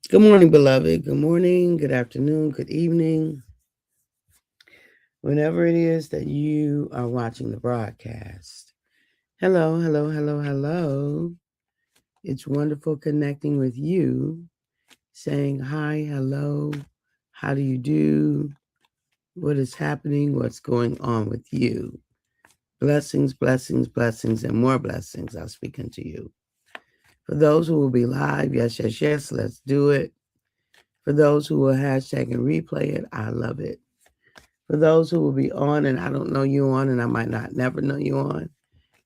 Good morning, beloved. Good morning, good afternoon, good evening, whenever it is that you are watching the broadcast. Hello, hello, hello, hello. It's wonderful connecting with you, saying hi, hello, how do you do? What is happening? What's going on with you? Blessings, blessings, blessings, and more blessings are speaking to you. For those who will be live, yes, yes, yes, let's do it. For those who will hashtag and replay it, I love it. For those who will be on and I don't know you on and I might not never know you on,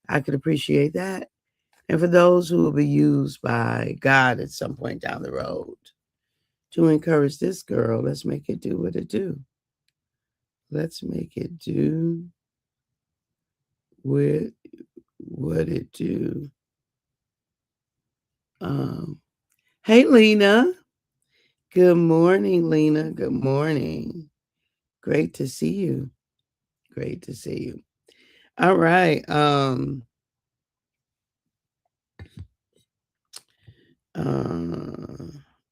I could appreciate that. And for those who will be used by God at some point down the road to encourage this girl, let's make it do what it do. Let's make it do with what it do. Um, hey, Lena. Good morning, Lena. Good morning. Great to see you. Great to see you. All right. Uh,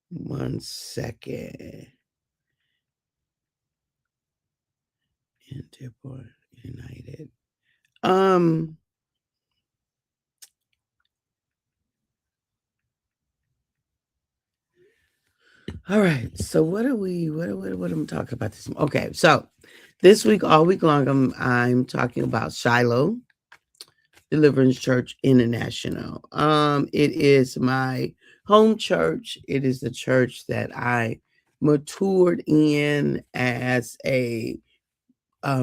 1 second. Interport United. Um. All right. So what are we? What am I talking about this? Okay. So this week, all week long, I'm talking about Shiloh Deliverance Church International. It is my home church. It is the church that I matured in as a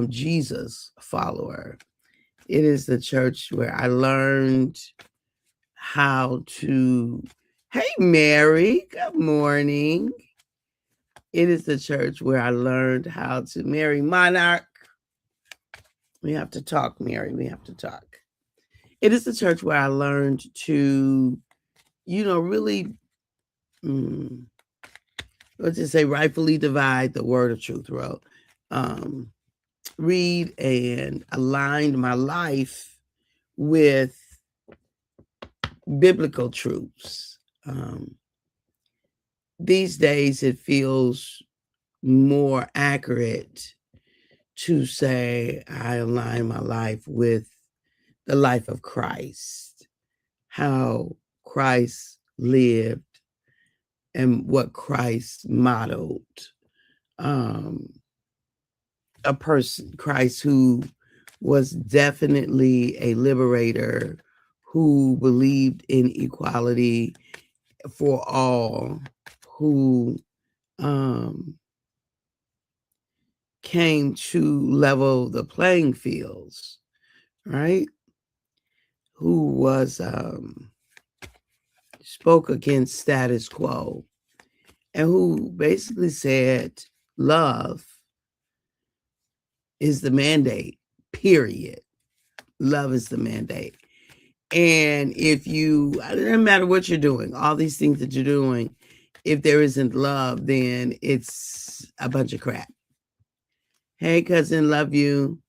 Jesus follower. It is the church where I learned how to. Hey, Mary. Good morning. It is the church where I learned how to marry monarch. We have to talk, Mary. We have to talk. It is the church where I learned to, really, let's just say, rightfully divide the word of truth, right? Um, read and aligned my life with biblical truths. These days, it feels more accurate to say I align my life with the life of Christ, how Christ lived and what Christ modeled. Um, a person, Christ, who was definitely a liberator, who believed in equality for all, who came to level the playing fields, right? Who was spoke against status quo and who basically said love is the mandate, period. Love is the mandate. And if you, it doesn't matter what you're doing, all these things that you're doing, if there isn't love, then it's a bunch of crap. Hey, cousin, love you.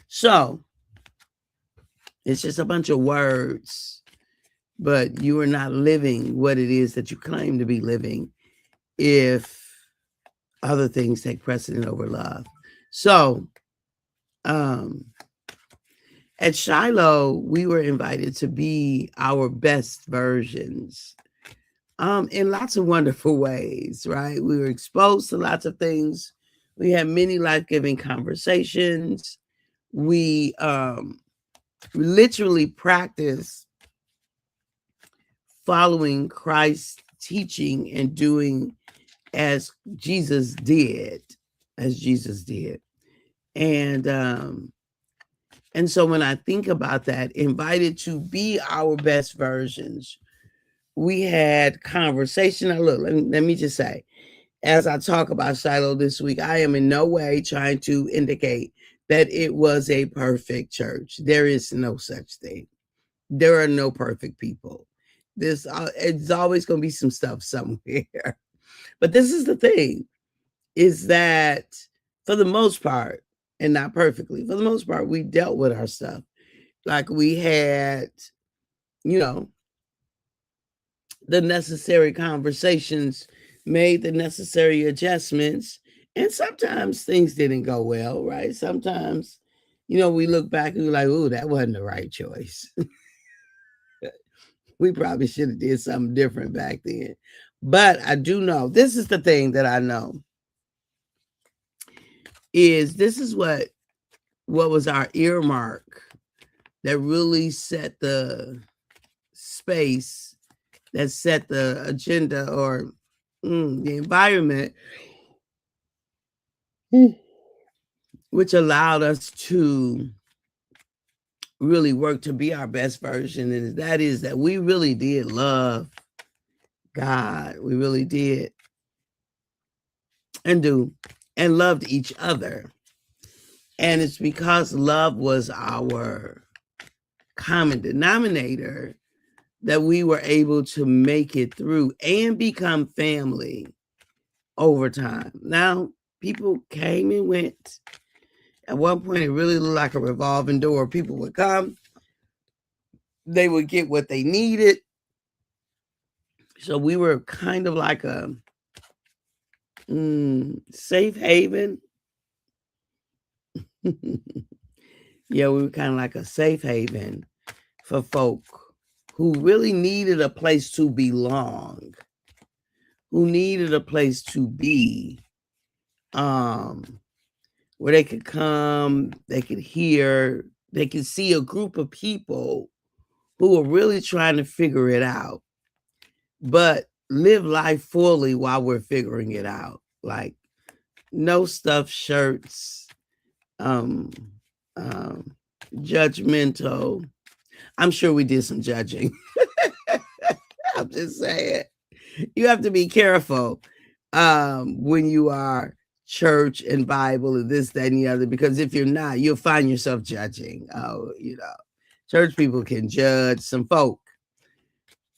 So it's just a bunch of words, but you are not living what it is that you claim to be living if other things take precedent over love. So, at Shiloh, we were invited to be our best versions in lots of wonderful ways, right? We were exposed to lots of things. We had many life-giving conversations. We literally practiced following Christ's teaching and doing as Jesus did, And so when I think about that, invited to be our best versions, we had conversation. Now, look, let me just say, as I talk about Shiloh this week, I am in no way trying to indicate that it was a perfect church. There is no such thing. There are no perfect people. It's always going to be some stuff somewhere. But this is the thing, is that for the most part, and not perfectly, for the most part, we dealt with our stuff. Like we had, you know, the necessary conversations, made the necessary adjustments. And sometimes things didn't go well, right? Sometimes, we look back and we're like, "Ooh, that wasn't the right choice. We probably should have did something different back then." But I do know, this is the thing that I know, is this is what was our earmark that really set the space, that set the agenda, or the environment, which allowed us to really work to be our best version. And that is that we really did love God. We really did, and do, and loved each other. And it's because love was our common denominator that we were able to make it through and become family over time. Now, people came and went. At one point, it really looked like a revolving door. People would come, they would get what they needed. So we were kind of like a safe haven. Yeah, we were kind of like a safe haven for folk who really needed a place to belong, who needed a place to be, where they could come, they could hear, they could see a group of people who are really trying to figure it out, but live life fully while we're figuring it out. Like, no stuffed shirts, judgmental. I'm sure we did some judging. I'm just saying, you have to be careful when you are church and Bible and this, that, and the other, because if you're not, you'll find yourself judging. Church people can judge some folk.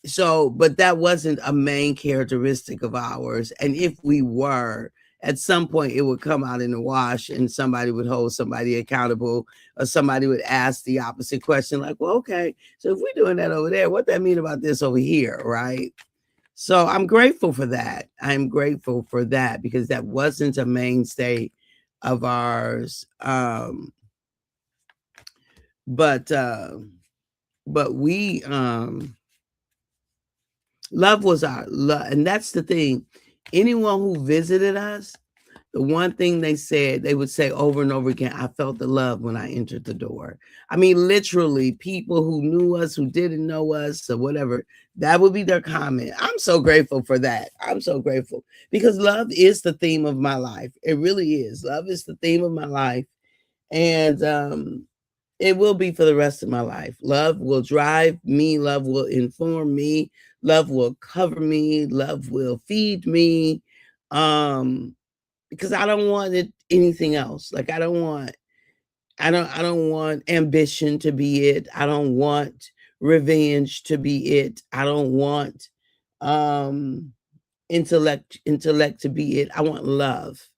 So, but that wasn't a main characteristic of ours. And if we were, at some point it would come out in the wash and somebody would hold somebody accountable, or somebody would ask the opposite question, like, well, okay, so if we're doing that over there, what that mean about this over here, right? So I'm grateful for that. I'm grateful for that, because that wasn't a mainstay of ours. But we love was our love. And that's the thing. Anyone who visited us, the one thing they would say over and over again, I felt the love when I entered the door. I mean, literally, people who knew us, who didn't know us, or whatever, that would be their comment. I'm so grateful for that. I'm so grateful, because love is the theme of my life. It really is. Love is the theme of my life. And it will be for the rest of my life. Love will drive me. Love will inform me. Love will cover me. Love will feed me. Because I don't want anything else. Like, I don't want ambition to be it. I don't want revenge to be it. I don't want intellect to be it. I want love.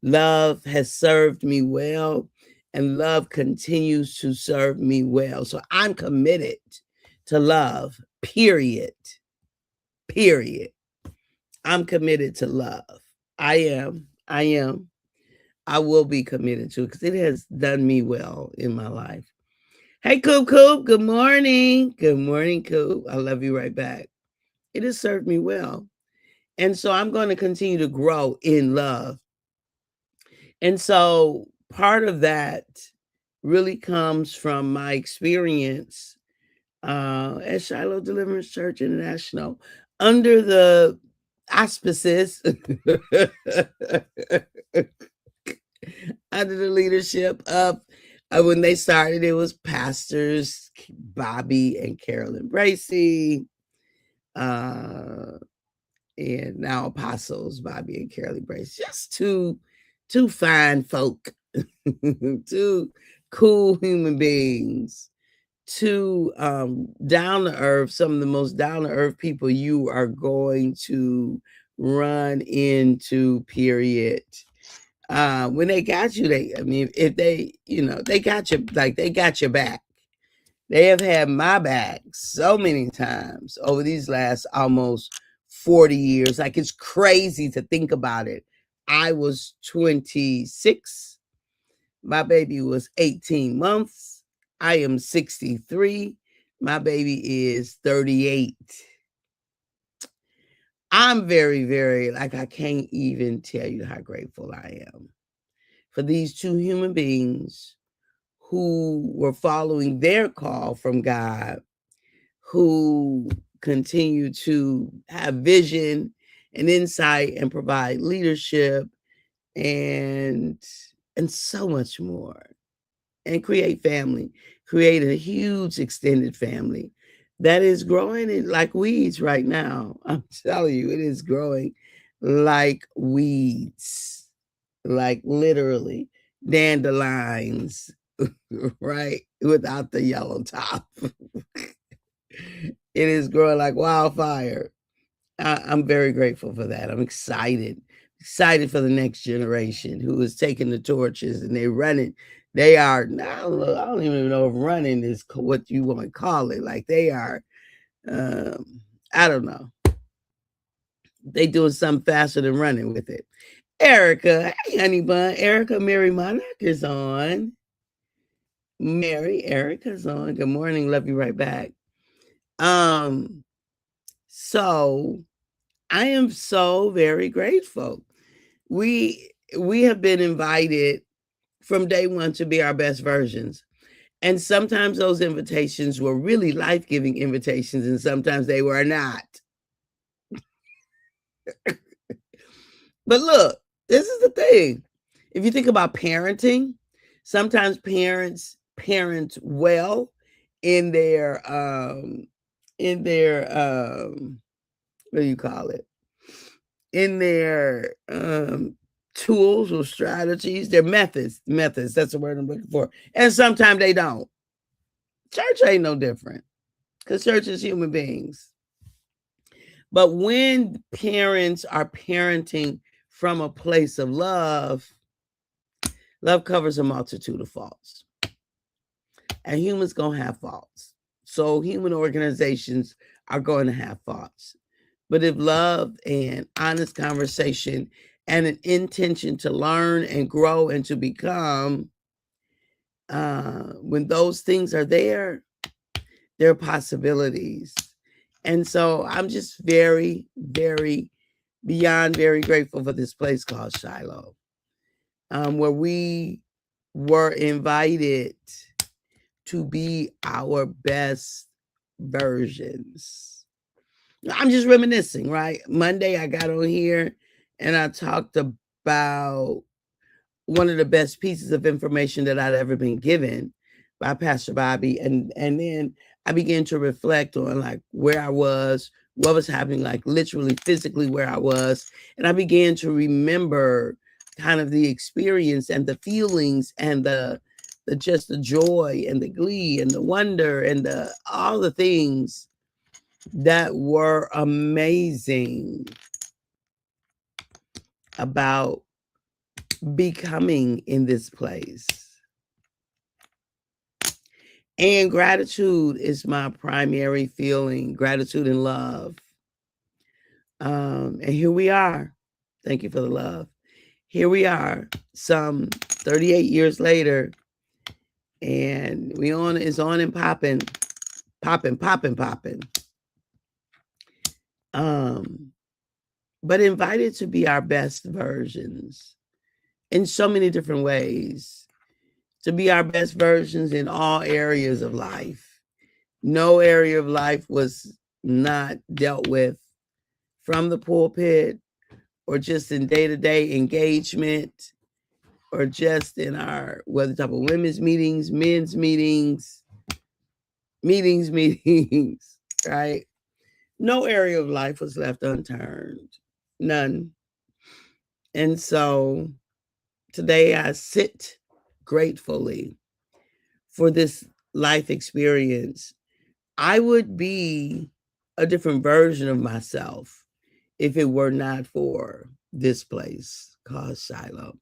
Love has served me well, and love continues to serve me well. So I'm committed to love, period. Period. I'm committed to love. I am. I will be committed to it, because it has done me well in my life. Hey, Coop Coop, good morning. Good morning, Coop. I love you right back. It has served me well. And so I'm going to continue to grow in love. And so part of that really comes from my experience at Shiloh Deliverance Church International, under the auspices, under the leadership of, when they started, it was pastors Bobby and Carolyn Bracy, and now apostles Bobby and Carolyn Bracy. Just two fine folk, two cool human beings, two down to earth, some of the most down to earth people you are going to run into, period. When they got you, if they, they got you, like, they got your back. They have had my back so many times over these last almost 40 years. Like, it's crazy to think about it. I was 26. My baby was 18 months. I am 63. My baby is 38. I'm very, very, like, I can't even tell you how grateful I am for these two human beings who were following their call from God, who continue to have vision and insight and provide leadership and so much more, and create family, create a huge extended family that is growing it like weeds right now. I'm telling you, it is growing like weeds, like literally dandelions, right? Without the yellow top. It is growing like wildfire. I'm very grateful for that. I'm excited for the next generation who is taking the torches and they're running. They are, I don't even know if running is what you want to call it. Like, they are, I don't know. They doing something faster than running with it. Erica, hey, honey bun. Erica, Mary Monarch is on. Mary, Erica's on. Good morning. Love you right back. So I am so very grateful. We have been invited from day one to be our best versions. And sometimes those invitations were really life-giving invitations, and sometimes they were not. But look, this is the thing. If you think about parenting, sometimes parents parent well in their what do you call it? In their tools or strategies, their methods, that's the word I'm looking for. And sometimes they don't. Church ain't no different, because church is human beings. But when parents are parenting from a place of love, love covers a multitude of faults. And humans gonna have faults. So human organizations are going to have faults. But if love and honest conversation and an intention to learn and grow and to become, when those things are there are possibilities. And so I'm just very, very, beyond very grateful for this place called Shiloh, where we were invited to be our best versions. I'm just reminiscing, right? Monday I got on here and I talked about one of the best pieces of information that I'd ever been given by Pastor Bobby. And then I began to reflect on, like, where I was, what was happening, like literally physically where I was. And I began to remember kind of the experience and the feelings and the just the joy and the glee and the wonder and all the things that were amazing about becoming in this place. And gratitude is my primary feeling, gratitude and love. And here we are. Thank you for the love. Here we are, some 38 years later, and it's on and popping. But invited to be our best versions in so many different ways, to be our best versions in all areas of life. No area of life was not dealt with from the pulpit or just in day-to-day engagement or just in our, whether type of women's meetings, men's meetings, right? No area of life was left unturned. None. And so today I sit gratefully for this life experience. I would be a different version of myself if it were not for this place called Shiloh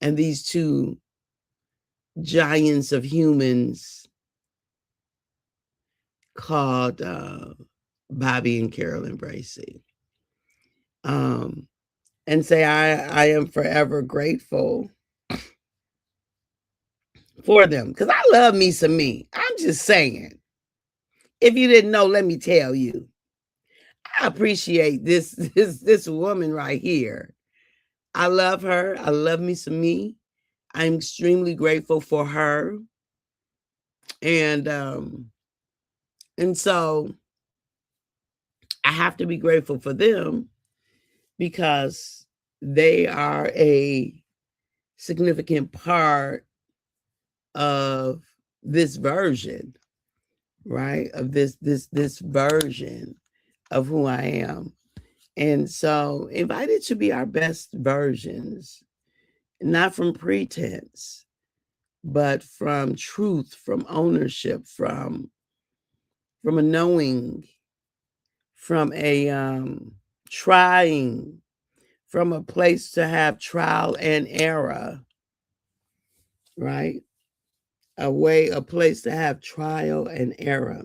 and these two giants of humans called Bobby and Carolyn Bracy. And say I am forever grateful for them, because I love me some me. I'm just saying. If you didn't know, let me tell you. I appreciate this woman right here. I love her. I love me some me. I'm extremely grateful for her. And so I have to be grateful for them because they are a significant part of this version, right? Of this version of who I am. And so invited to be our best versions, not from pretense, but from truth, from ownership, from a knowing, from a trying, from a place to have trial and error, right? A place to have trial and error.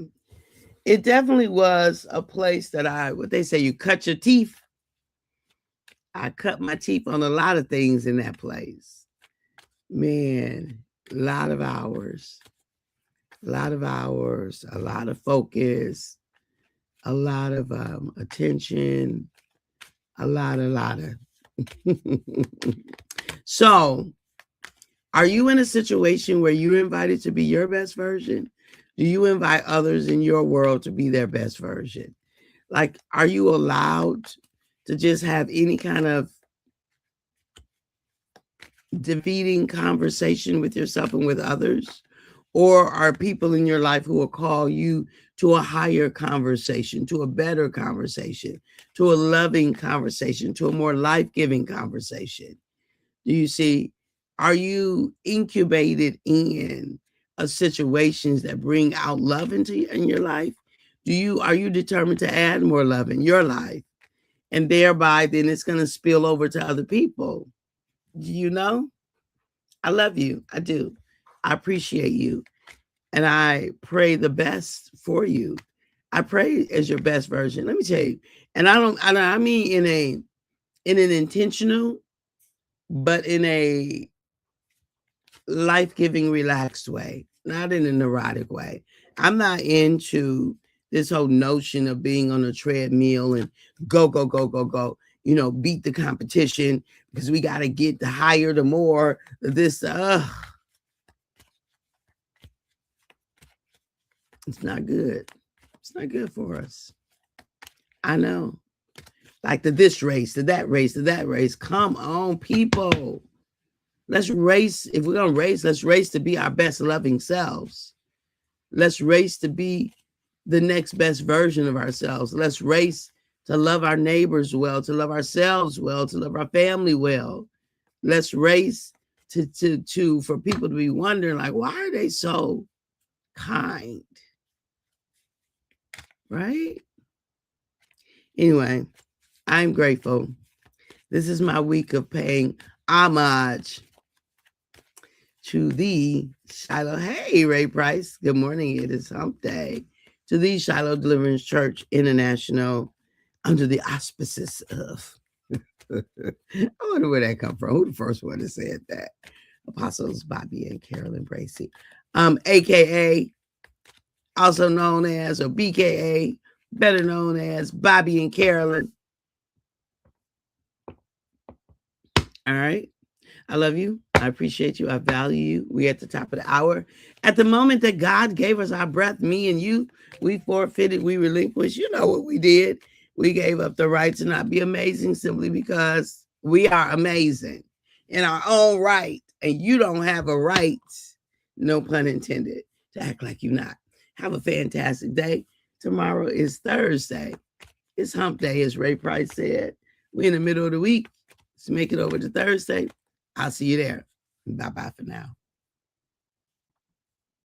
It definitely was a place that what they say, you cut your teeth. I cut my teeth on a lot of things in that place. Man, a lot of hours, a lot of focus, a lot of attention, a lot of. So, are you in a situation where you're invited to be your best version? Do you invite others in your world to be their best version? Like, are you allowed to just have any kind of defeating conversation with yourself and with others? Or are people in your life who will call you to a higher conversation, to a better conversation, to a loving conversation, to a more life-giving conversation? Do you see? Are you incubated in situations that bring out love in your life? Are you determined to add more love in your life? And thereby, then it's going to spill over to other people. You know, I love you. I do. I appreciate you. And I pray the best for you. I pray as your best version. Let me tell you. And I mean in an intentional, but in a life-giving, relaxed way, not in a neurotic way. I'm not into this whole notion of being on a treadmill and go, beat the competition because we got to get the higher, the more, this, it's not good. It's not good for us. I know. Like this race, to that race, to that race. Come on, people. Let's race. If we're going to race, let's race to be our best loving selves. Let's race to be the next best version of ourselves. Let's race to love our neighbors well, to love ourselves well, to love our family well. Let's race for people to be wondering, like, why are they so kind? Right? Anyway, I'm grateful. This is my week of paying homage to the Shiloh. Hey, Ray Price. Good morning. It is hump day. To the Shiloh Deliverance Church International, under the auspices of. I wonder where that come from. Who the first one that said that? Apostles Bobby and Carolyn Bracy. AKA, also known as, or BKA, better known as Bobby and Carolyn. All right. I love you. I appreciate you. I value you. We're at the top of the hour. At the moment that God gave us our breath, me and you, we forfeited, we relinquished. You know what we did. We gave up the right to not be amazing simply because we are amazing in our own right. And you don't have a right, no pun intended, to act like you're not. Have a fantastic day. Tomorrow is Thursday. It's hump day, as Ray Price said. We're in the middle of the week. Let's make it over to Thursday. I'll see you there. Bye-bye for now.